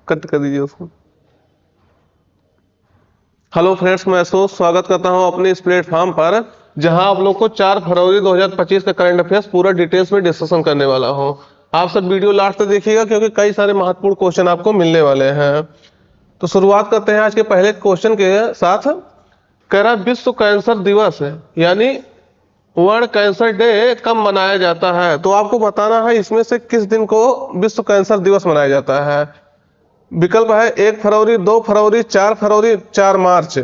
Cut कर दीजिए उसको। हेलो फ्रेंड्स, मैं अशोक स्वागत करता हूं अपने इस प्लेटफॉर्म पर, जहां आप लोग को 4 फरवरी 2025 का करंट अफेयर्स पूरा डिटेल्स में डिस्कशन करने वाला हूं। आप सब वीडियो लास्ट तक देखिएगा क्योंकि कई सारे महत्वपूर्ण क्वेश्चन आपको मिलने वाले हैं। तो शुरुआत करते हैं आज के पहले क्वेश्चन के साथ। कह रहा विश्व कैंसर दिवस यानी वर्ल्ड कैंसर डे कब मनाया जाता है। तो आपको बताना है इसमें से किस दिन को विश्व कैंसर दिवस मनाया जाता है। विकल्प है 1 फरवरी, 2 फरवरी, 4 फरवरी, 4 मार्च।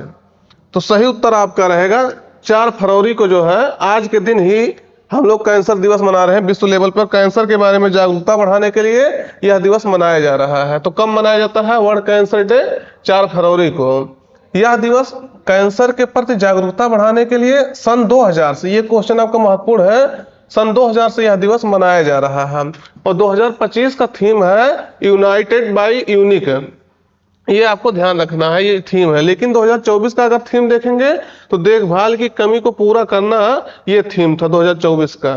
तो सही उत्तर आपका रहेगा 4 फरवरी को, जो है आज के दिन ही हम लोग कैंसर दिवस मना रहे हैं। विश्व लेवल पर कैंसर के बारे में जागरूकता बढ़ाने के लिए यह दिवस मनाया जा रहा है। तो कब मनाया जाता है वर्ल्ड कैंसर डे? 4 फरवरी को। यह दिवस कैंसर के प्रति जागरूकता बढ़ाने के लिए सन 2000 से, ये क्वेश्चन आपका महत्वपूर्ण है, सन 2000 से यह दिवस मनाया जा रहा है। और 2025 का थीम है यूनाइटेड बाय यूनिक। ये आपको ध्यान रखना है, ये थीम है। लेकिन 2024 का अगर थीम देखेंगे तो देखभाल की कमी को पूरा करना, ये थीम था 2024 का।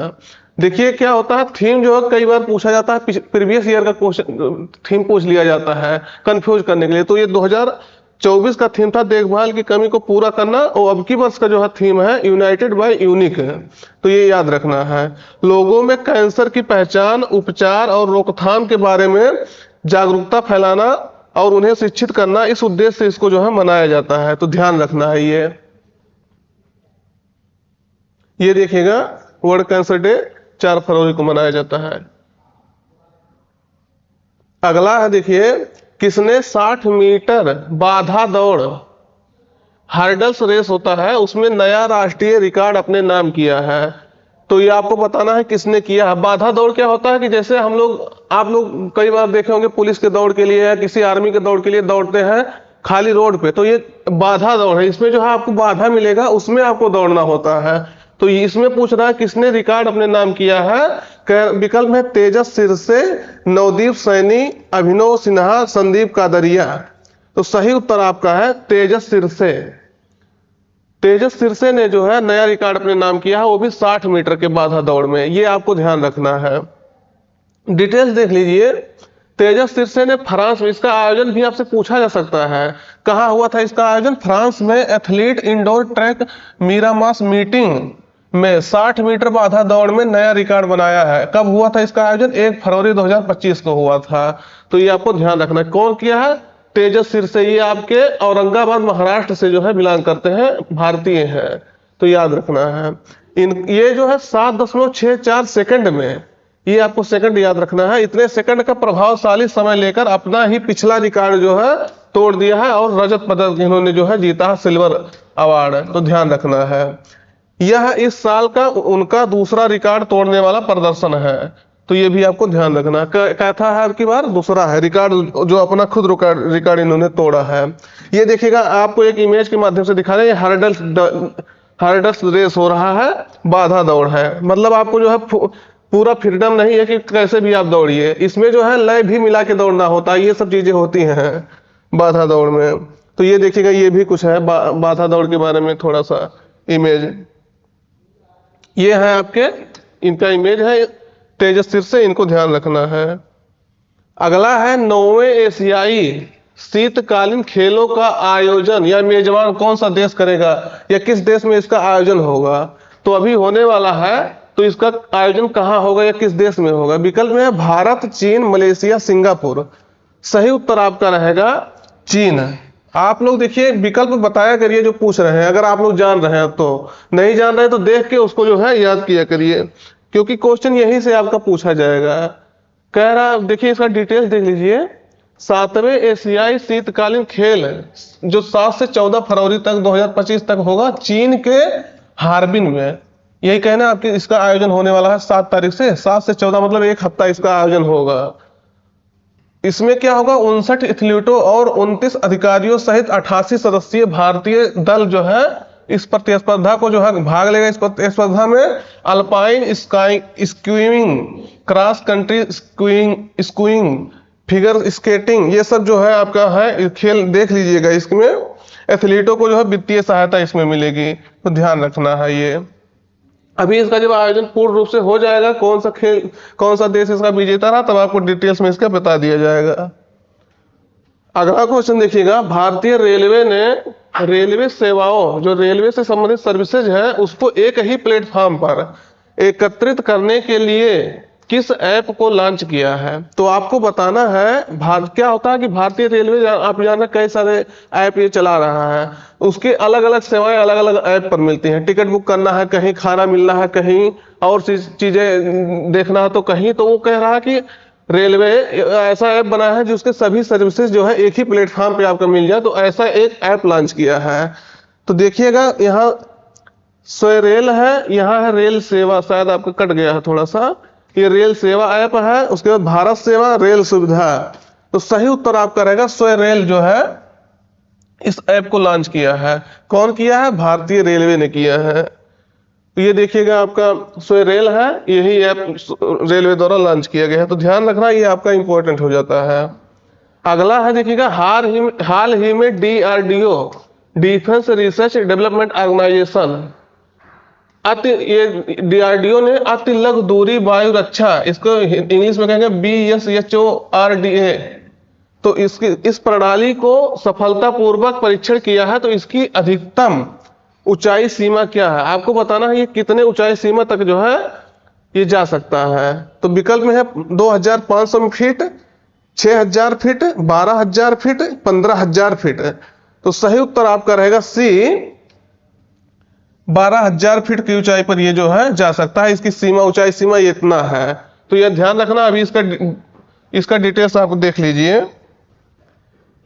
देखिए क्या होता है, थीम जो है कई बार पूछा जाता है, प्रीवियस ईयर का क्वेश्चन थीम पूछ लिया जाता है कंफ्यूज करने के लिए। तो ये 2024 का थीम था देखभाल की कमी को पूरा करना, और अब की वर्ष का जो है थीम है यूनाइटेड बाय यूनिक है। तो ये याद रखना है। लोगों में कैंसर की पहचान, उपचार और रोकथाम के बारे में जागरूकता फैलाना और उन्हें शिक्षित करना, इस उद्देश्य से इसको जो है मनाया जाता है। तो ध्यान रखना है ये देखिएगा वर्ल्ड कैंसर डे 4 फरवरी को मनाया जाता है। अगला है, देखिए किसने 60 मीटर बाधा दौड़, हर्डल्स रेस होता है, उसमें नया राष्ट्रीय रिकॉर्ड अपने नाम किया है। तो ये आपको बताना है किसने किया है। बाधा दौड़ क्या होता है कि जैसे हम लोग, आप लोग कई बार देखे होंगे पुलिस के दौड़ के लिए या किसी आर्मी के दौड़ के लिए दौड़ते हैं खाली रोड पे, तो ये बाधा दौड़ है। इसमें जो है आपको बाधा मिलेगा, उसमें आपको दौड़ना होता है। तो इसमें पूछ रहा है किसने रिकॉर्ड अपने नाम किया है। विकल्प है तेजस सिरसे, नवदीप सैनी, अभिनव सिन्हा, संदीप कादरिया। तो सही उत्तर आपका है तेजस सिरसे। तेजस सिरसे ने जो है नया रिकॉर्ड अपने नाम किया है, वो भी 60 मीटर के बाधा दौड़ में। ये आपको ध्यान रखना है। डिटेल्स देख लीजिए। तेजस सिरसे ने फ्रांस में, इसका आयोजन भी आपसे पूछा जा सकता है, कहाँ हुआ था इसका आयोजन? फ्रांस में एथलीट इंडोर ट्रैक मीरामास मीटिंग में 60 मीटर बाधा दौड़ में नया रिकॉर्ड बनाया है। कब हुआ था इसका आयोजन? 1 फरवरी 2025 को हुआ था। तो ये आपको ध्यान रखना है। कौन किया है? तेजस सिरसे। ये आपके औरंगाबाद महाराष्ट्र से जो है बिलोंग करते हैं, भारतीय हैं। तो याद रखना है। ये जो है 7.64 सेकंड में, ये आपको सेकंड याद रखना है, इतने सेकंड का प्रभावशाली समय लेकर अपना ही पिछला रिकॉर्ड जो है तोड़ दिया है, और रजत पदक इन्होंने जो है जीता है, सिल्वर अवार्ड। तो ध्यान रखना है। यह इस साल का उनका दूसरा रिकॉर्ड तोड़ने वाला प्रदर्शन है। तो ये भी आपको ध्यान रखना। कहता है आपकी बार दूसरा है रिकॉर्ड, जो अपना खुद रिकॉर्ड इन्होंने तोड़ा है। ये देखिएगा, आपको एक इमेज के माध्यम से दिखा रहे हैं, हर्डल्स रेस हो रहा है, बाधा दौड़ है। मतलब आपको जो है पूरा फ्रीडम नहीं है कि कैसे भी आप दौड़िए, इसमें जो है लय भी मिला के दौड़ना होता है। ये सब चीजें होती हैं बाधा दौड़ में। तो ये देखिएगा, ये भी कुछ है बाधा दौड़ के बारे में थोड़ा सा इमेज। ये है आपके, इनका इमेज है तेजस सिरसे, इनको ध्यान रखना है। अगला है 9वें एशियाई शीतकालीन खेलों का आयोजन या मेजबान कौन सा देश करेगा, या किस देश में इसका आयोजन होगा। तो अभी होने वाला है, तो इसका आयोजन कहाँ होगा या किस देश में होगा। विकल्प में है भारत, चीन, मलेशिया, सिंगापुर। सही उत्तर आपका रहेगा चीन। आप लोग देखिए विकल्प बताया करिए जो पूछ रहे हैं, अगर आप लोग जान रहे हैं तो। नहीं जान रहे तो देख के उसको जो है याद किया करिए, क्योंकि क्वेश्चन यहीं से आपका पूछा जाएगा। कह रहा, देखिए इसका डिटेल्स देख लीजिए। 7वें एशियाई शीतकालीन खेल जो 7 से 14 फरवरी तक 2025 तक होगा चीन के हार्बिन में। यही कहना आपके, इसका आयोजन होने वाला है 7 तारीख से 7 से 14, मतलब एक हफ्ता इसका आयोजन होगा। इसमें क्या होगा, 59 एथलीटों और 29 अधिकारियों सहित 88 सदस्यीय भारतीय दल जो है इस प्रतिस्पर्धा को जो है भाग लेगा। इस प्रतिस्पर्धा में alpine skiing, cross country skiing, figure skating, ये सब जो है आपका है खेल। देख लीजिएगा, इसमें एथलीटों को जो है वित्तीय सहायता इसमें मिलेगी। तो ध्यान रखना है ये। अभी इसका जब आयोजन पूर्ण रूप से हो जाएगा, कौन सा देश इसका विजेता रहा, तब आपको डिटेल्स में इसका बता दिया जाएगा। अगला क्वेश्चन देखिएगा, भारतीय रेलवे ने रेलवे सेवाओं, जो रेलवे से संबंधित सर्विसेज है, उसको एक ही प्लेटफॉर्म पर एकत्रित करने के लिए किस ऐप को लॉन्च किया है? तो आपको बताना है क्या होता है कि भारतीय रेलवे, आप जाना कई सारे ऐप ये चला रहा है, उसके अलग अलग सेवाएं अलग अलग ऐप पर मिलती हैं। टिकट बुक करना है कहीं, खाना मिलना है कहीं, और चीजें देखना है तो कहीं। तो वो कह रहा है कि रेलवे ऐसा ऐप बना है जिसके सभी सर्विसेज जो है एक ही प्लेटफॉर्म पे आपको मिल जाए, तो ऐसा एक ऐप लॉन्च किया है। तो देखिएगा यहाँ स्वरेल है, यहाँ है रेल सेवा, शायद आपका कट गया है थोड़ा सा, ये रेल सेवा ऐप है। उसके बाद भारत सेवा रेल सुविधा, तो सही उत्तर आपका रहेगा स्वरेल जो है इस ऐप को लॉन्च किया है। कौन किया है? भारतीय रेलवे ने किया है। ये देखिएगा आपका स्वरेल है, यही ऐप रेलवे द्वारा लॉन्च किया गया है, तो ध्यान रखना ये आपका इंपॉर्टेंट हो जाता है। अगला है देखिएगा, हाल ही में DRDO, defence research development organisation, ये DRDO ने अति लघु दूरी वायु रक्षा, इसको इंग्लिश में कहेंगे BSHORDA, तो इस प्रणाली को सफलतापूर्वक परीक्षण किया है। तो इसकी अधिकतम ऊंचाई सीमा क्या है? आपको बताना है ये कितने ऊंचाई सीमा तक जो है ये जा सकता है। तो विकल्प में है 2500 फीट, 6000 फीट, 12000 फीट, 15000 फीट। तो सही उत्तर आपका रहेगा सी, 12000 फीट की ऊंचाई पर ये जो है जा सकता है। इसकी सीमा, ऊंचाई सीमा ये इतना है। तो यह ध्यान रखना। अभी इसका डिटेल्स आप देख लीजिए।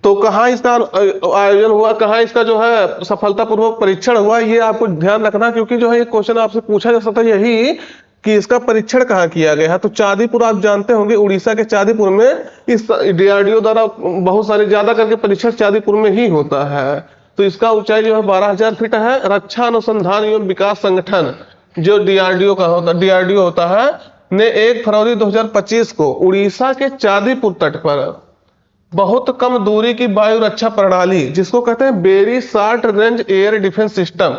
तो कहाँ इसका आयोजन हुआ, कहाँ इसका जो है सफलतापूर्वक परीक्षण हुआ, ये आपको ध्यान रखना, क्योंकि जो है ये क्वेश्चन आपसे पूछा जा सकता है यही कि इसका परीक्षण कहाँ किया गया है। तो चांदीपुर, आप जानते होंगे उड़ीसा के चांदीपुर में इस DRDO द्वारा बहुत सारे ज्यादा करके परीक्षण चांदीपुर में ही होता है। तो इसका ऊंचाई जो है 12000 फीट है। रक्षा अनुसंधान एवं विकास संगठन जो DRDO होता है ने 1 फरवरी 2025 को उड़ीसा के चांदीपुर तट पर बहुत कम दूरी की वायु रक्षा प्रणाली, जिसको कहते हैं very short range air defence system,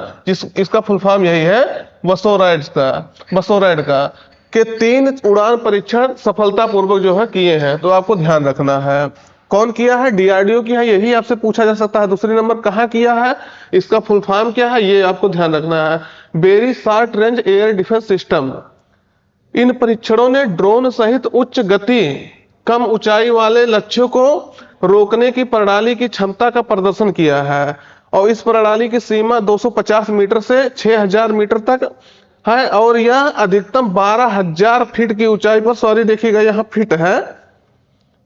इसका फुल फॉर्म यही है बसोरैड का के 3 उड़ान परीक्षण सफलतापूर्वक जो है किए हैं। तो आपको ध्यान रखना है कौन किया है? DRDO किया है, यही आपसे पूछा जा सकता है। दूसरे नंबर कहाँ किया है, इसका फुल फॉर्म क्या है, ये आपको ध्यान रखना है, very short range air defence system. इन परीक्षणों ने ड्रोन सहित उच्च गति, कम ऊंचाई वाले लक्ष्यों को रोकने की प्रणाली की क्षमता का प्रदर्शन किया है। और इस प्रणाली की सीमा 250 मीटर से 6000 मीटर तक है, और यह अधिकतम 12000 फीट की ऊंचाई पर, सॉरी देखिएगा यहाँ फीट है,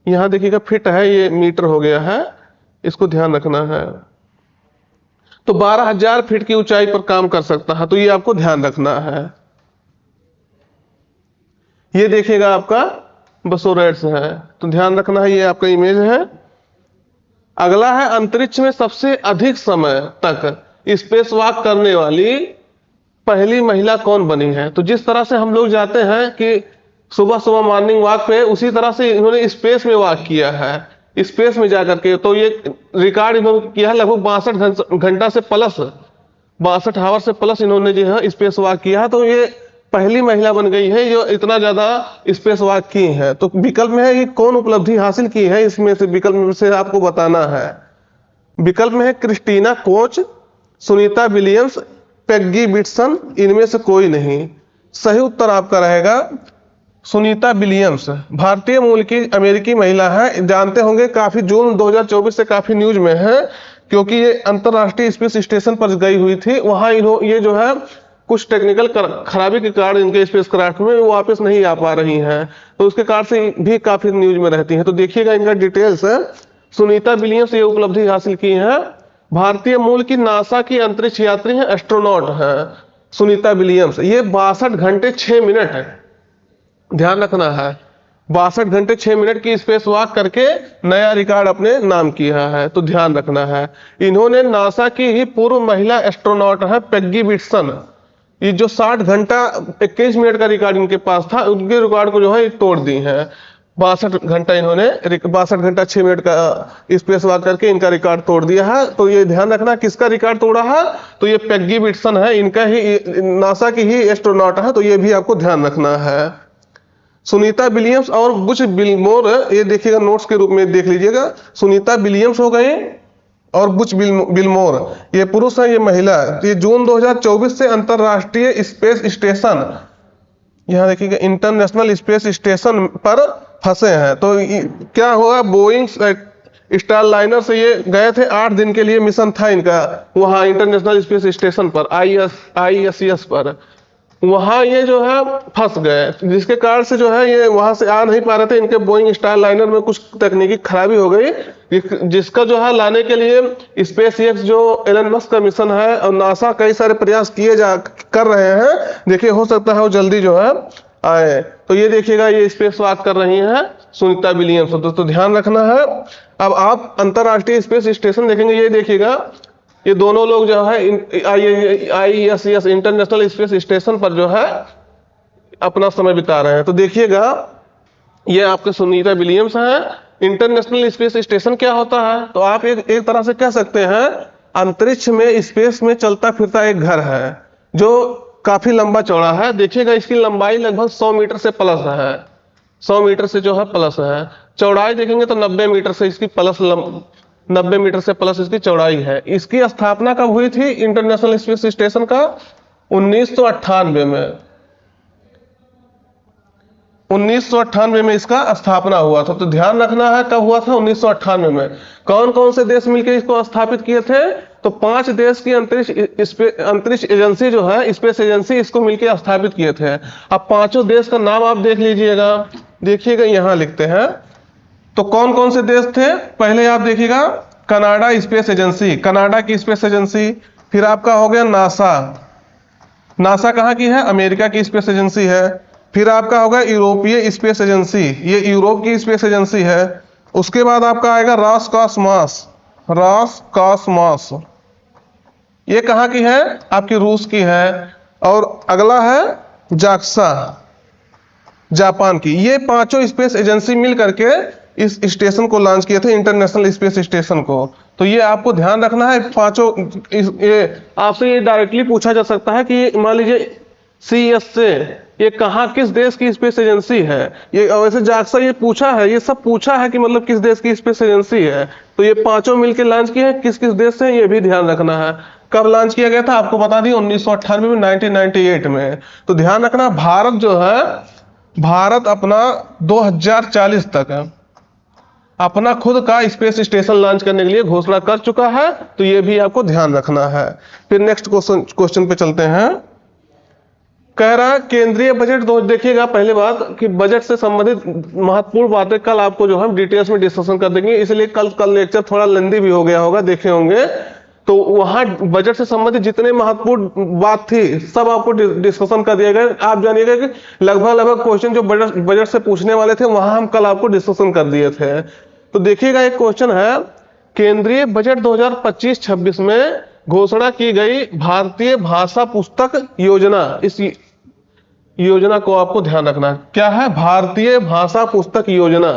यहाँ देखिएगा फीट है, ये मीटर हो गया है, इसको ध्यान रखना है। तो 12000 फीट की ऊंचाई पर काम कर सकता है, तो ये आपको ध्यान रखना है। ये देखिएगा आपका बसोरैड्स है, तो ध्यान रखना है, ये आपका इमेज है। अगला है, अंतरिक्ष में सबसे अधिक समय तक स्पेस वॉक करने वाली पहली महिला कौन बनी है? तो जिस तरह से हम लोग जाते हैं कि सुबह सुबह मॉर्निंग वॉक पे, उसी तरह से इन्होंने स्पेस में वॉक किया है, स्पेस में जाकर के। तो ये रिकॉर्ड इन्होंने किया है लगभग 62 घंटा से प्लस, 62 आवर से प्लस इन्होंने जो है स्पेस वॉक किया है। तो ये पहली महिला बन गई है जो इतना ज्यादा स्पेस वॉक की है। तो विकल्प में है कि कौन उपलब्धि हासिल की है, इसमें से विकल्प में से आपको बताना है। विकल्प में है Christina Koch, Sunita Williams, Peggy Whitson, इनमें से कोई नहीं। सही उत्तर आपका रहेगा सुनीता विलियम्स, भारतीय मूल की अमेरिकी महिला है। जानते होंगे काफी जून 2024 से काफी न्यूज में है, क्योंकि ये अंतरराष्ट्रीय स्पेस स्टेशन पर गई हुई थी। वहां ये जो है कुछ टेक्निकल खराबी के कारण इनके स्पेस क्राफ्ट में वो वापस नहीं आ पा रही हैं, तो उसके कारण से भी काफी न्यूज में रहती हैं। तो देखिएगा इनका डिटेल्स है। सुनीता विलियम्स ये उपलब्धि हासिल की है, भारतीय मूल की नासा की अंतरिक्ष यात्री है, एस्ट्रोनॉट है सुनीता विलियम्स। ये 62 घंटे 6 मिनट है, ध्यान रखना है, 62 घंटे 6 मिनट की स्पेस वॉक करके नया रिकॉर्ड अपने नाम किया है, तो ध्यान रखना है। इन्होंने नासा की ही पूर्व महिला एस्ट्रोनॉट है पेग्गी बिटसन, ये जो 60 घंटा 21 मिनट का रिकॉर्ड इनके पास था, उनके रिकॉर्ड को जो है तोड़ दी है। 62 घंटा इन्होंने 62 घंटा 6 मिनट का स्पेस वॉक करके इनका रिकॉर्ड तोड़ दिया है। तो ये ध्यान रखना किसका रिकॉर्ड तोड़ा है, तो ये पेग्गी बिटसन है, इनका ही नासा की ही एस्ट्रोनॉट है, तो ये भी आपको ध्यान रखना है। सुनीता विलियम्स और बुच बिलमोर, ये देखिएगा नोट्स के रूप में देख लीजिएगा। सुनीता विलियम्स हो गई और बुच बिलमोर, ये पुरुष है, ये महिला है। ये जून 2024 से अंतरराष्ट्रीय स्पेस स्टेशन, यहाँ देखिएगा इंटरनेशनल स्पेस स्टेशन पर फंसे हैं। तो क्या हुआ, बोइंग स्टारलाइनर से ये गए थे, 8 दिन के लिए मिशन था इनका वहाँ इंटरनेशनल स्पेस स्टेशन पर, ISS पर। वहाँ ये जो है फंस गए, जिसके कारण से जो है ये वहाँ से आ नहीं पा रहे थे। इनके बोइंग स्टारलाइनर में कुछ तकनीकी खराबी हो गई, जिसका जो है लाने के लिए स्पेसएक्स जो एलन मस्क का मिशन है और नासा कई सारे प्रयास कर रहे हैं। देखिए हो सकता है वो जल्दी जो है आए। तो ये देखिएगा ये स्पेस वॉक कर रही हैं सुनीता विलियम्स। तो ध्यान रखना है। अब आप अंतरराष्ट्रीय स्पेस स्टेशन देखेंगे, ये देखिएगा ये दोनों लोग जो है ISS इंटरनेशनल स्पेस स्टेशन पर जो है अपना समय बिता रहे हैं। तो देखिएगा ये आपके सुनीता विलियम्स हैं। इंटरनेशनल स्पेस स्टेशन क्या होता है, तो आप एक तरह से कह सकते हैं अंतरिक्ष में स्पेस में चलता फिरता एक घर है जो काफी लंबा चौड़ा है। देखिएगा इसकी लंबाई लगभग 100 मीटर से प्लस है, 100 मीटर से जो है प्लस है। चौड़ाई देखेंगे तो 90 मीटर से इसकी प्लस 90 मीटर से प्लस इसकी चौड़ाई है। इसकी स्थापना कब हुई थी इंटरनेशनल स्पेस स्टेशन का, 1998 में, 1998 में इसका स्थापना हुआ था। तो ध्यान रखना है कब हुआ था, 1998 में। कौन कौन से देश मिलकर इसको स्थापित किए थे, तो 5 देश की अंतरिक्ष एजेंसी जो है, स्पेस एजेंसी, इसको मिलकर स्थापित किए थे। अब 5 देश का नाम आप देख लीजिएगा, देखिएगा यहां लिखते हैं। तो कौन कौन से देश थे, पहले आप देखिएगा कनाडा स्पेस एजेंसी, कनाडा की स्पेस एजेंसी। फिर आपका हो गया नासा, नासा कहाँ की है, अमेरिका की स्पेस एजेंसी है। फिर आपका होगा यूरोपीय स्पेस एजेंसी, ये यूरोप की स्पेस एजेंसी है। उसके बाद आपका आएगा रॉसकॉसमॉस, रॉसकॉसमॉस, ये कहाँ की है, आपकी रूस की है। और अगला है जाक्सा, जापान की। ये 5 स्पेस एजेंसी मिल करके इस स्टेशन को लॉन्च किए थे, इंटरनेशनल स्पेस स्टेशन को। तो ये आपको ध्यान रखना है। 5 ये आपसे ये डायरेक्टली पूछा जा सकता है कि मान लीजिए CS से ये कहाँ, किस देश की स्पेस एजेंसी है। ये वैसे जाक्सा ये पूछा है, ये सब पूछा है कि मतलब किस देश की स्पेस एजेंसी है। तो ये 5 मिलकर लॉन्च किए हैं, किस किस देश से, ये भी ध्यान रखना है। कब लॉन्च किया गया था आपको बता दिया, 1998 में, 1998 में। तो ध्यान रखना भारत जो है, भारत अपना 2040 तक अपना खुद का स्पेस स्टेशन लॉन्च करने के लिए घोषणा कर चुका है। तो ये भी आपको ध्यान रखना है। फिर नेक्स्ट क्वेश्चन पे चलते हैं। कह रहा केंद्रीय बजट देखिएगा पहले बात कि बजट से संबंधित महत्वपूर्ण बातें कल आपको जो हम डिटेल्स में डिस्कशन कर देंगे, इसलिए कल लेक्चर थोड़ा लंबी भी हो गया होगा, देखे होंगे। तो वहां बजट से संबंधित जितने महत्वपूर्ण बात थी सब आपको डिस्कशन कर दिया गया। आप जानिएगा कि लगभग क्वेश्चन जो बजट से पूछने वाले थे वहां हम कल आपको डिस्कशन कर दिए थे। तो देखिएगा एक क्वेश्चन है, केंद्रीय बजट 2025-26 में घोषणा की गई भारतीय भाषा पुस्तक योजना, इस योजना को आपको ध्यान रखना है। क्या है, भारतीय भाषा पुस्तक योजना,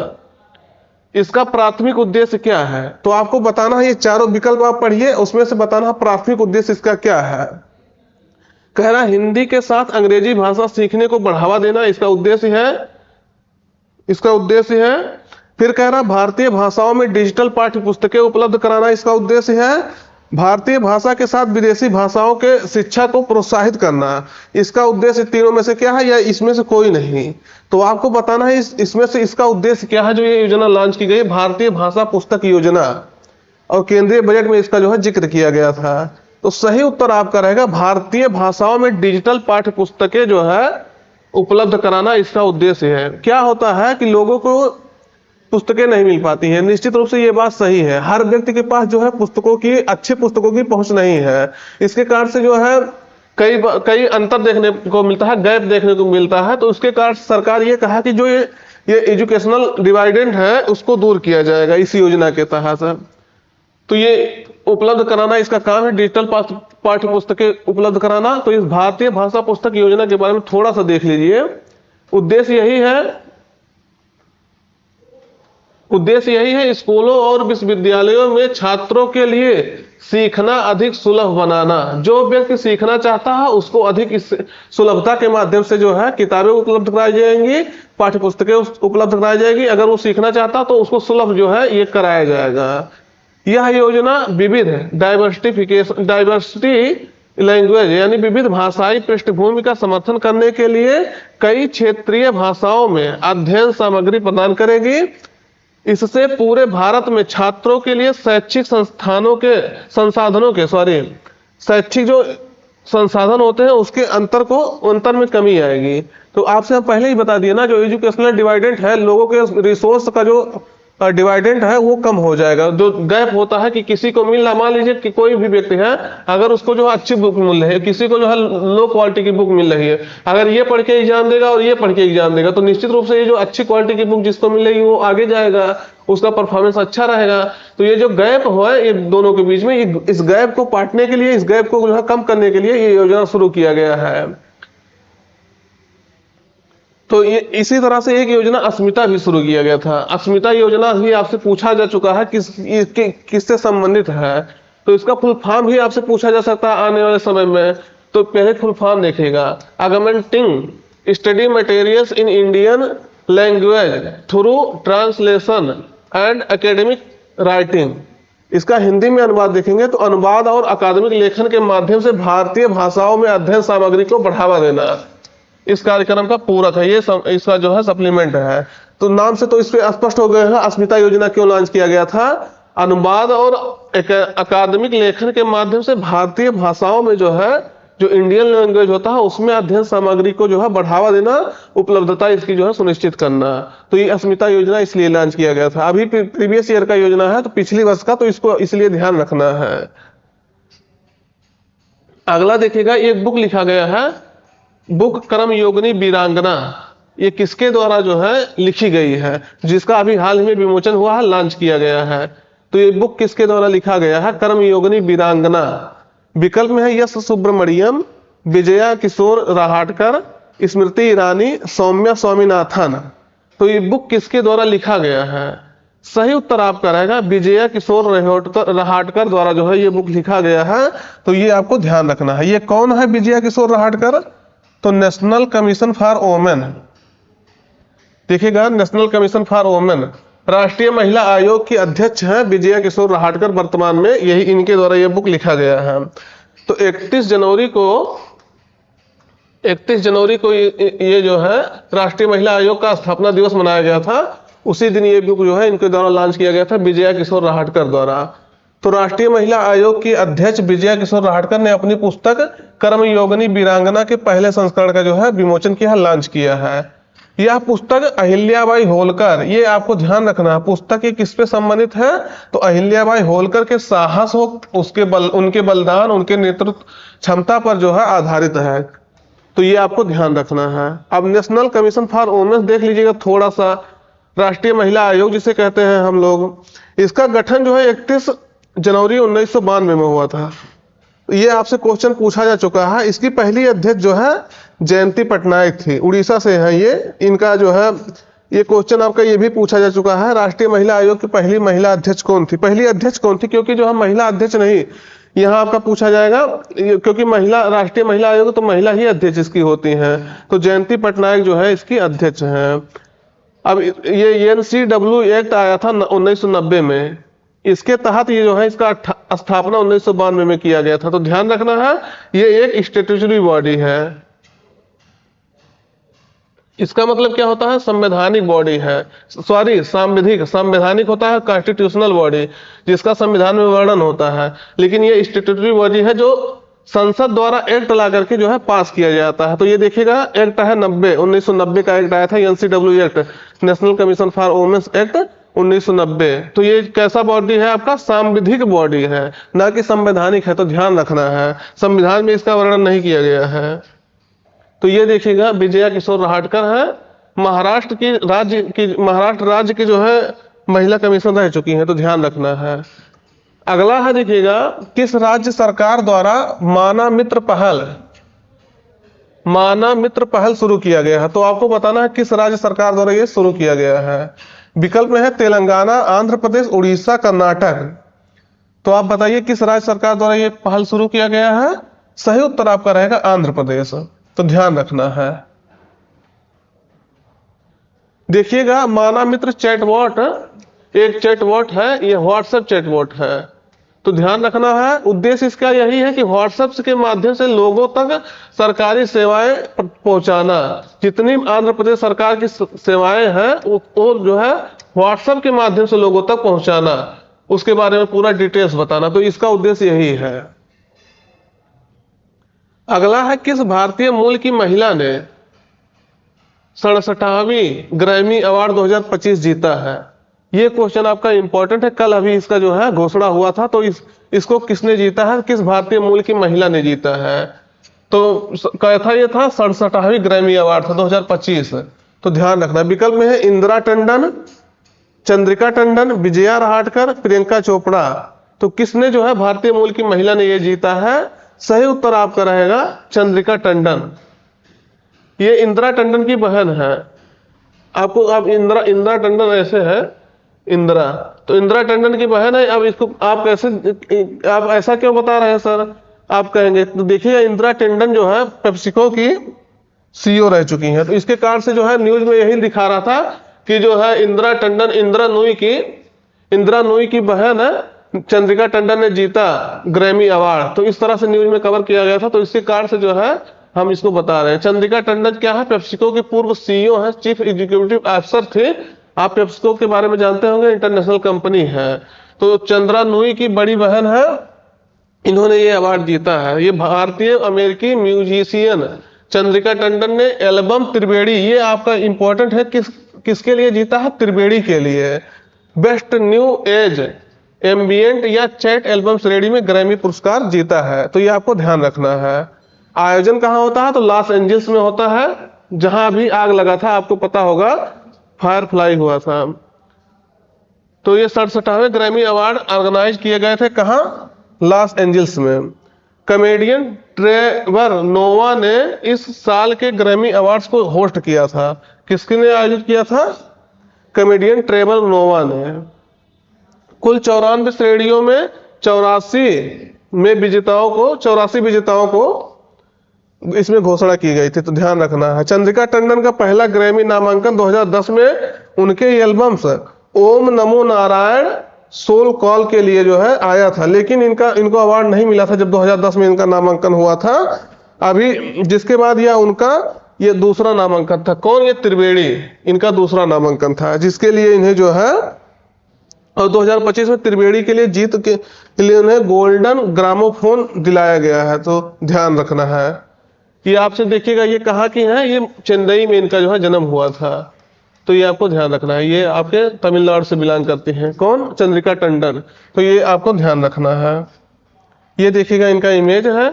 इसका प्राथमिक उद्देश्य क्या है। तो आपको बताना है, ये चारों विकल्प आप पढ़िए, उसमें से बताना है प्राथमिक उद्देश्य इसका क्या है। कह रहा हिंदी के साथ अंग्रेजी भाषा सीखने को बढ़ावा देना इसका उद्देश्य है, इसका उद्देश्य है। फिर कह रहा भारतीय भाषाओं में डिजिटल पाठ्य पुस्तकें उपलब्ध कराना इसका उद्देश्य है। भारतीय भाषा के साथ विदेशी भाषाओं के शिक्षा को प्रोत्साहित करना, इसका उद्देश्य तीनों में से क्या है, या इसमें से कोई नहीं। तो आपको बताना है इसमें से इसका उद्देश्य क्या है जो ये योजना लॉन्च की गई, भारतीय भाषा पुस्तक योजना, और केंद्रीय बजट में इसका जो है जिक्र किया गया था। तो सही उत्तर आपका रहेगा भारतीय भाषाओं में डिजिटल पाठ्य पुस्तकें जो है उपलब्ध कराना इसका उद्देश्य है। क्या होता है कि लोगों को पुस्तकें नहीं मिल पाती हैं, निश्चित रूप से ये बात सही है। हर व्यक्ति के पास जो है पुस्तकों की, अच्छे पुस्तकों की पहुंच नहीं है। इसके कारण से जो है कई अंतर देखने को मिलता है, गैप देखने को मिलता है। तो उसके कारण सरकार ये कहा कि जो ये एजुकेशनल डिवाइडेंट है उसको दूर किया जाएगा इस योजना के तहत। तो ये उपलब्ध कराना इसका काम है, डिजिटल पाठ्य पुस्तकें उपलब्ध कराना। तो इस भारतीय भाषा पुस्तक योजना के बारे में थोड़ा सा देख लीजिए। उद्देश्य यही है उद्देश्य यही है, स्कूलों और विश्वविद्यालयों में छात्रों के लिए सीखना अधिक सुलभ बनाना। जो व्यक्ति सीखना चाहता है उसको अधिक इस सुलभता के माध्यम से जो है किताबें उपलब्ध कराई जाएंगी, पाठ्य पुस्तकें उपलब्ध कराई जाएगी। अगर वो सीखना चाहता तो उसको सुलभ जो है ये कराया जाएगा। यह योजना विविध डाइवर्सिटी लैंग्वेज यानी विविध भाषाई पृष्ठभूमि का समर्थन करने के लिए कई क्षेत्रीय भाषाओं में अध्ययन सामग्री प्रदान करेगी। इससे पूरे भारत में छात्रों के लिए शैक्षिक शैक्षिक जो संसाधन होते हैं उसके अंतर में कमी आएगी। तो आपसे हम पहले ही बता दिए ना, जो एजुकेशनल डिवाइडेंट है, लोगों के रिसोर्स का जो डिवाइडेंट है वो कम हो जाएगा। जो गैप होता है कि किसी को मिल रहा, मान लीजिए कि कोई भी व्यक्ति है, अगर उसको जो अच्छी बुक मिल रही है, किसी को जो है लो क्वालिटी की बुक मिल रही है, अगर ये पढ़ के एग्जाम देगा और ये पढ़ के एग्जाम देगा तो निश्चित रूप से ये जो अच्छी क्वालिटी की बुक जिसको मिल रही है वो आगे जाएगा, उसका परफॉर्मेंस अच्छा रहेगा। तो ये जो गैप हुआ है ये दोनों के बीच में, इस गैप को पाटने के लिए, इस गैप को जो है कम करने के लिए ये योजना शुरू किया गया है। तो ये इसी तरह से एक योजना अस्मिता भी शुरू किया गया था। अस्मिता योजना भी आपसे पूछा जा चुका है किससे संबंधित है, तो इसका फुल फॉर्म भी आपसे पूछा जा सकता है आने वाले समय में। तो पहले फुल फॉर्म देखिएगा, augmenting study materials in Indian language through translation and academic writing. इसका हिंदी में अनुवाद देखेंगे तो अनुवाद और अकादमिक लेखन के माध्यम से भारतीय भाषाओं में अध्ययन सामग्री को बढ़ावा देना इस कार्यक्रम का पूरक है। ये इसका जो है सप्लीमेंट है। तो नाम से तो इस पे स्पष्ट हो गया है अस्मिता योजना क्यों लॉन्च किया गया था। अनुवाद और अकादमिक लेखन के माध्यम से भारतीय भाषाओं में जो है, जो इंडियन लैंग्वेज होता है उसमें अध्ययन सामग्री को जो है बढ़ावा देना, उपलब्धता इसकी जो है सुनिश्चित करना। तो ये अस्मिता योजना इसलिए लॉन्च किया गया था। अभी प्रीवियस ईयर का योजना है तो पिछली वर्ष का, तो इसको इसलिए ध्यान रखना है। अगला देखिएगा, एक बुक लिखा गया है, बुक कर्मयोगिनी वीरांगना। ये किसके द्वारा जो है लिखी गई है, जिसका अभी हाल ही में विमोचन हुआ है, लॉन्च किया गया है। तो ये बुक किसके द्वारा लिखा गया है, कर्मयोगिनी वीरांगना। विकल्प में है यश सुब्रमण्यम, विजया किशोर राहटकर, स्मृति ईरानी, सौम्या स्वामीनाथन। तो ये बुक किसके द्वारा लिखा गया है, सही उत्तर आपका रहेगा विजया किशोर राहटकर द्वारा जो है ये बुक लिखा गया है। तो ये आपको ध्यान रखना है। ये कौन है विजया किशोर राहटकर, तो नेशनल कमीशन फॉर वोमेन। देखिएगा, नेशनल कमीशन फॉर वोमेन, राष्ट्रीय महिला आयोग की अध्यक्ष हैं विजया किशोर राहटकर। वर्तमान में यही इनके द्वारा यह बुक लिखा गया है। तो 31 जनवरी को ये जो है राष्ट्रीय महिला आयोग का स्थापना दिवस मनाया गया था। उसी दिन ये बुक जो है इनके द्वारा लॉन्च किया गया था विजया किशोर राहटकर द्वारा। तो राष्ट्रीय महिला आयोग की अध्यक्ष विजया किशोर राहटकर ने अपनी पुस्तक कर्मयोगिनी वीरांगना के पहले संस्करण का जो है विमोचन किया, लॉन्च किया है। यह पुस्तक अहिल्याबाई होलकर, ये आपको ध्यान रखना है, पुस्तक ये किस पे संबंधित है, तो अहिल्याबाई होलकर के साहस हो, उनके बलिदान, उनके नेतृत्व क्षमता पर जो है आधारित है। तो ये आपको ध्यान रखना है। अब नेशनल कमीशन फॉर वुमेन देख लीजिएगा थोड़ा सा, राष्ट्रीय महिला आयोग जिसे कहते हैं हम लोग, इसका गठन जो है 31 जनवरी 1992 में हुआ था। ये आपसे क्वेश्चन पूछा जा चुका है। इसकी पहली अध्यक्ष जो है जयंती पटनायक थी, उड़ीसा से है ये। इनका जो है ये क्वेश्चन आपका ये भी पूछा जा चुका है, राष्ट्रीय महिला आयोग की पहली महिला अध्यक्ष कौन थी, पहली अध्यक्ष कौन थी, क्योंकि जो है महिला अध्यक्ष नहीं यहाँ आपका पूछा जाएगा, क्योंकि राष्ट्रीय महिला आयोग तो महिला ही अध्यक्ष इसकी होती हैं। तो जयंती पटनायक जो है इसकी अध्यक्ष हैं। अब ये NCW एक्ट आया था 1990 में, इसके तहत ये जो है इसका स्थापना 1992 में किया गया था। तो ध्यान रखना है ये एक स्टैट्यूटरी बॉडी है। इसका मतलब क्या होता है, संवैधानिक बॉडी है, सॉरी संवैधानिक होता है कॉन्स्टिट्यूशनल बॉडी, जिसका संविधान में वर्णन होता है। लेकिन ये स्टैट्यूटरी बॉडी है जो संसद द्वारा एक्ट ला करके जो है पास किया जाता है। तो ये देखिएगा एक्ट है 1990 का एक्ट आया था, NCW act, national commission for womens act 1990। तो ये कैसा बॉडी है आपका, सांविधिक बॉडी है, ना कि संवैधानिक है। तो ध्यान रखना है, संविधान में इसका वर्णन नहीं किया गया है। तो ये देखिएगा विजया किशोर राहटकर है, महाराष्ट्र राज्य की जो है महिला कमीशन रह चुकी हैं। तो ध्यान रखना है। अगला है देखिएगा, किस राज्य सरकार द्वारा माना मित्र पहल शुरू किया गया है। तो आपको बताना है किस राज्य सरकार द्वारा ये शुरू किया गया है। विकल्प में है तेलंगाना, आंध्र प्रदेश, उड़ीसा, कर्नाटक। तो आप बताइए किस राज्य सरकार द्वारा ये पहल शुरू किया गया है? सही उत्तर आपका रहेगा आंध्र प्रदेश। तो ध्यान रखना है। देखिएगा माना मित्र चैटबॉट एक चैटबॉट है, ये व्हाट्सएप चैटबॉट है। तो ध्यान रखना है, उद्देश्य इसका यही है कि व्हाट्सएप के माध्यम से लोगों तक सरकारी सेवाएं पहुंचाना। जितनी आंध्र प्रदेश सरकार की सेवाएं हैं वो जो है व्हाट्सएप के माध्यम से लोगों तक पहुंचाना, उसके बारे में पूरा डिटेल्स बताना। तो इसका उद्देश्य यही है। अगला है किस भारतीय मूल की महिला ने 67वीं ग्रैमी अवार्ड 2025 जीता है? ये क्वेश्चन आपका इंपॉर्टेंट है, कल अभी इसका जो है घोषणा हुआ था। तो इसको किसने जीता है, किस भारतीय मूल की महिला ने जीता है? तो क्या था, ये था 67वीं ग्रैमी अवार्ड था 2025। तो ध्यान रखना। विकल्प में है इंदिरा टंडन, चंद्रिका टंडन, विजया रहाटकर, प्रियंका चोपड़ा। तो किसने जो है भारतीय मूल की महिला ने ये जीता है? सही उत्तर आपका रहेगा चंद्रिका टंडन। ये इंदिरा टंडन की बहन है। आपको आप इंदिरा टंडन ऐसे है इंदिरा, तो इंदिरा टंडन की बहन है। अब इसको आप कैसे, आप ऐसा क्यों बता रहे हैं सर, आप कहेंगे। तो देखिए इंदिरा टंडन जो है पेप्सिको की सीईओ रह चुकी हैं। तो इसके कारण से जो है न्यूज में यही दिखा रहा था कि जो है इंदिरा टंडन इंदिरा नूई की बहन है चंद्रिका टंडन ने जीता ग्रैमी अवार्ड। तो इस तरह से न्यूज में कवर किया गया था। तो इसके कारण से जो है हम इसको बता रहे हैं। चंद्रिका टंडन क्या है, पेप्सिको की पूर्व सीईओ है, चीफ एग्जीक्यूटिव ऑफिसर थे। आप पेप्सिको के बारे में जानते होंगे, इंटरनेशनल कंपनी है। तो चंद्रा नूई की बड़ी बहन है, इन्होंने ये अवार्ड जीता है। ये भारतीय अमेरिकी म्यूजिशियन चंद्रिका टंडन ने एल्बम त्रिवेणी, ये आपका इंपॉर्टेंट है, किसके लिए जीता है? त्रिवेणी के लिए। बेस्ट न्यू एज एम्बियंट या चैट एल्बम श्रेणी में ग्रैमी पुरस्कार जीता है। तो ये आपको ध्यान रखना है। आयोजन कहाँ होता है? तो लॉस एंजल्स में होता है, जहां अभी आग लगा था, आपको पता होगा, फायर फ्लाई हुआ था। तो ये 67वें ग्रैमी अवार्ड ऑर्गेनाइज किए गए थे कहां? लॉस एंजल्स में। कॉमेडियन ट्रेवर नोवा ने इस साल के ग्रैमी अवार्ड्स को होस्ट किया था। किसने आयोजित किया था? कॉमेडियन ट्रेवर नोवा ने। कुल 94 श्रेणियों में 84 विजेताओं को इसमें घोषणा की गई थी। तो ध्यान रखना है। चंद्रिका टंडन का पहला ग्रैमी नामांकन 2010 में उनके एल्बम्स ओम नमो नारायण सोल कॉल के लिए जो है आया था, लेकिन इनको अवार्ड नहीं मिला था जब 2010 में इनका नामांकन हुआ था। अभी जिसके बाद यह उनका ये दूसरा नामांकन था। कौन? ये त्रिवेणी, इनका दूसरा नामांकन था, जिसके लिए इन्हें जो है, और 2025 में त्रिवेणी के लिए जीत के लिए उन्हें गोल्डन ग्रामोफोन दिलाया गया है। तो ध्यान रखना है। ये आपसे देखिएगा, ये कहाँ की है? ये चेन्नई में इनका जो है जन्म हुआ था। तो ये आपको ध्यान रखना है। ये आपके तमिलनाडु से बिलोंग करती हैं। कौन? चंद्रिका टंडन। तो ये आपको ध्यान रखना है। ये देखिएगा इनका इमेज है।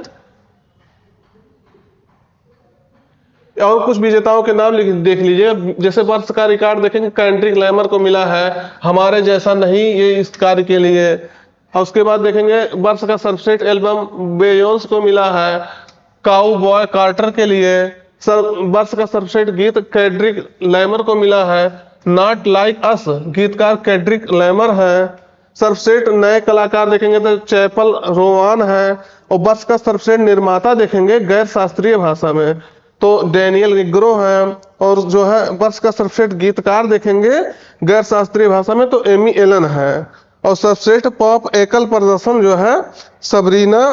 और कुछ विजेताओं के नाम देख लीजिए। जैसे वर्ष का रिकॉर्ड देखेंगे, केंड्रिक लैमर को मिला है हमारे जैसा नहीं, ये इस कार्य के लिए। और उसके बाद देखेंगे वर्ष का सर्वश्रेष्ठ एल्बम बेयोंस को मिला है काउ बॉय कार्टर के लिए। वर्ष का सर्वश्रेष्ठ गीत केंड्रिक लैमर को मिला है। नॉट लाइक अस गीतकार केंड्रिक लैमर है। सर्वश्रेष्ठ नए कलाकार देखेंगे तो चैपल रोवान है। और वर्ष का सर्वश्रेष्ठ निर्माता देखेंगे गैर शास्त्रीय भाषा में तो डैनियल निग्रो है। और जो है वर्ष का सर्वश्रेष्ठ गीतकार देखेंगे गैर शास्त्रीय भाषा में तो एमी एलन है। और सर्वश्रेष्ठ पॉप एकल प्रदर्शन जो है सबरीना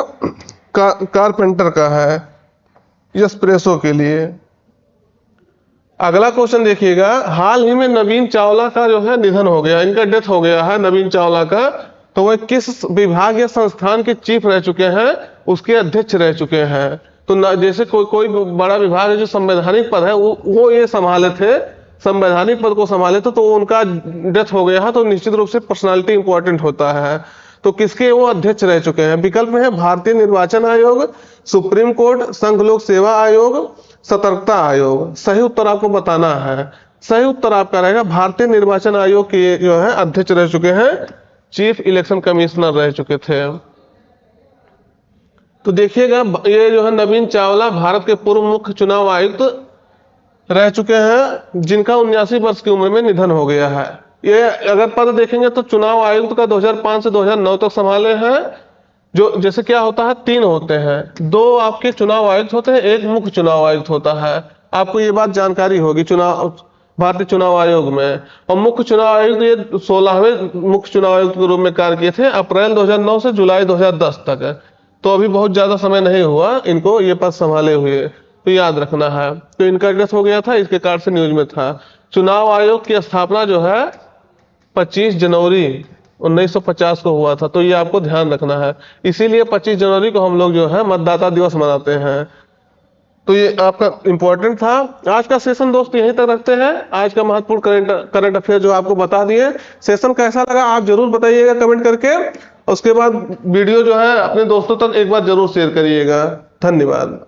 कारपेंटर का है एस्प्रेसो के लिए। अगला क्वेश्चन देखिएगा, हाल ही में नवीन चावला का जो है निधन हो गया, इनका डेथ हो गया है नवीन चावला का। तो वह किस विभाग या संस्थान के चीफ रह चुके हैं? उसके अध्यक्ष रह चुके हैं। तो जैसे कोई बड़ा विभाग है जो संवैधानिक पद है वो ये संभाले थे, संवैधानिक पद को संभाले थे, तो उनका डेथ हो गया है। तो निश्चित रूप से पर्सनालिटी इंपॉर्टेंट होता है। तो किसके वो अध्यक्ष रह चुके हैं? विकल्प में है भारतीय निर्वाचन आयोग, सुप्रीम कोर्ट, संघ लोक सेवा आयोग, सतर्कता आयोग। सही उत्तर आपको बताना है। सही उत्तर आपका रहेगा भारतीय निर्वाचन आयोग के जो है अध्यक्ष रह चुके हैं, चीफ इलेक्शन कमिश्नर रह चुके थे। तो देखिएगा ये जो है नवीन चावला भारत के पूर्व मुख्य चुनाव आयुक्त रह चुके हैं, जिनका 79 वर्ष की उम्र में निधन हो गया है। ये अगर पद देखेंगे तो चुनाव आयुक्त का 2005 से 2009 तक संभाले हैं। जो जैसे क्या होता है, 3 होते हैं, 2 आपके चुनाव आयुक्त होते हैं, 1 मुख्य चुनाव आयुक्त होता है। आपको ये बात जानकारी होगी चुनाव भारतीय चुनाव आयोग में। और मुख्य चुनाव आयुक्त ये 16वें मुख्य चुनाव आयुक्त के रूप में कार्य किए थे, अप्रैल 2009 से जुलाई 2010 तक। तो अभी बहुत ज्यादा समय नहीं हुआ इनको ये पद संभाले हुए, तो याद रखना है। तो इनका एड्रेस हो गया था, इसके कार्ड से न्यूज में था। चुनाव आयोग की स्थापना जो है 25 जनवरी 1950 को हुआ था, तो ये आपको ध्यान रखना है। इसीलिए 25 जनवरी को हम लोग जो है मतदाता दिवस मनाते हैं। तो ये आपका इंपॉर्टेंट था। आज का सेशन दोस्त यहीं तक रखते हैं। आज का महत्वपूर्ण करंट अफेयर जो आपको बता दिए। सेशन कैसा लगा आप जरूर बताइएगा कमेंट करके। उसके बाद वीडियो जो है अपने दोस्तों तक एक बार जरूर शेयर करिएगा। धन्यवाद।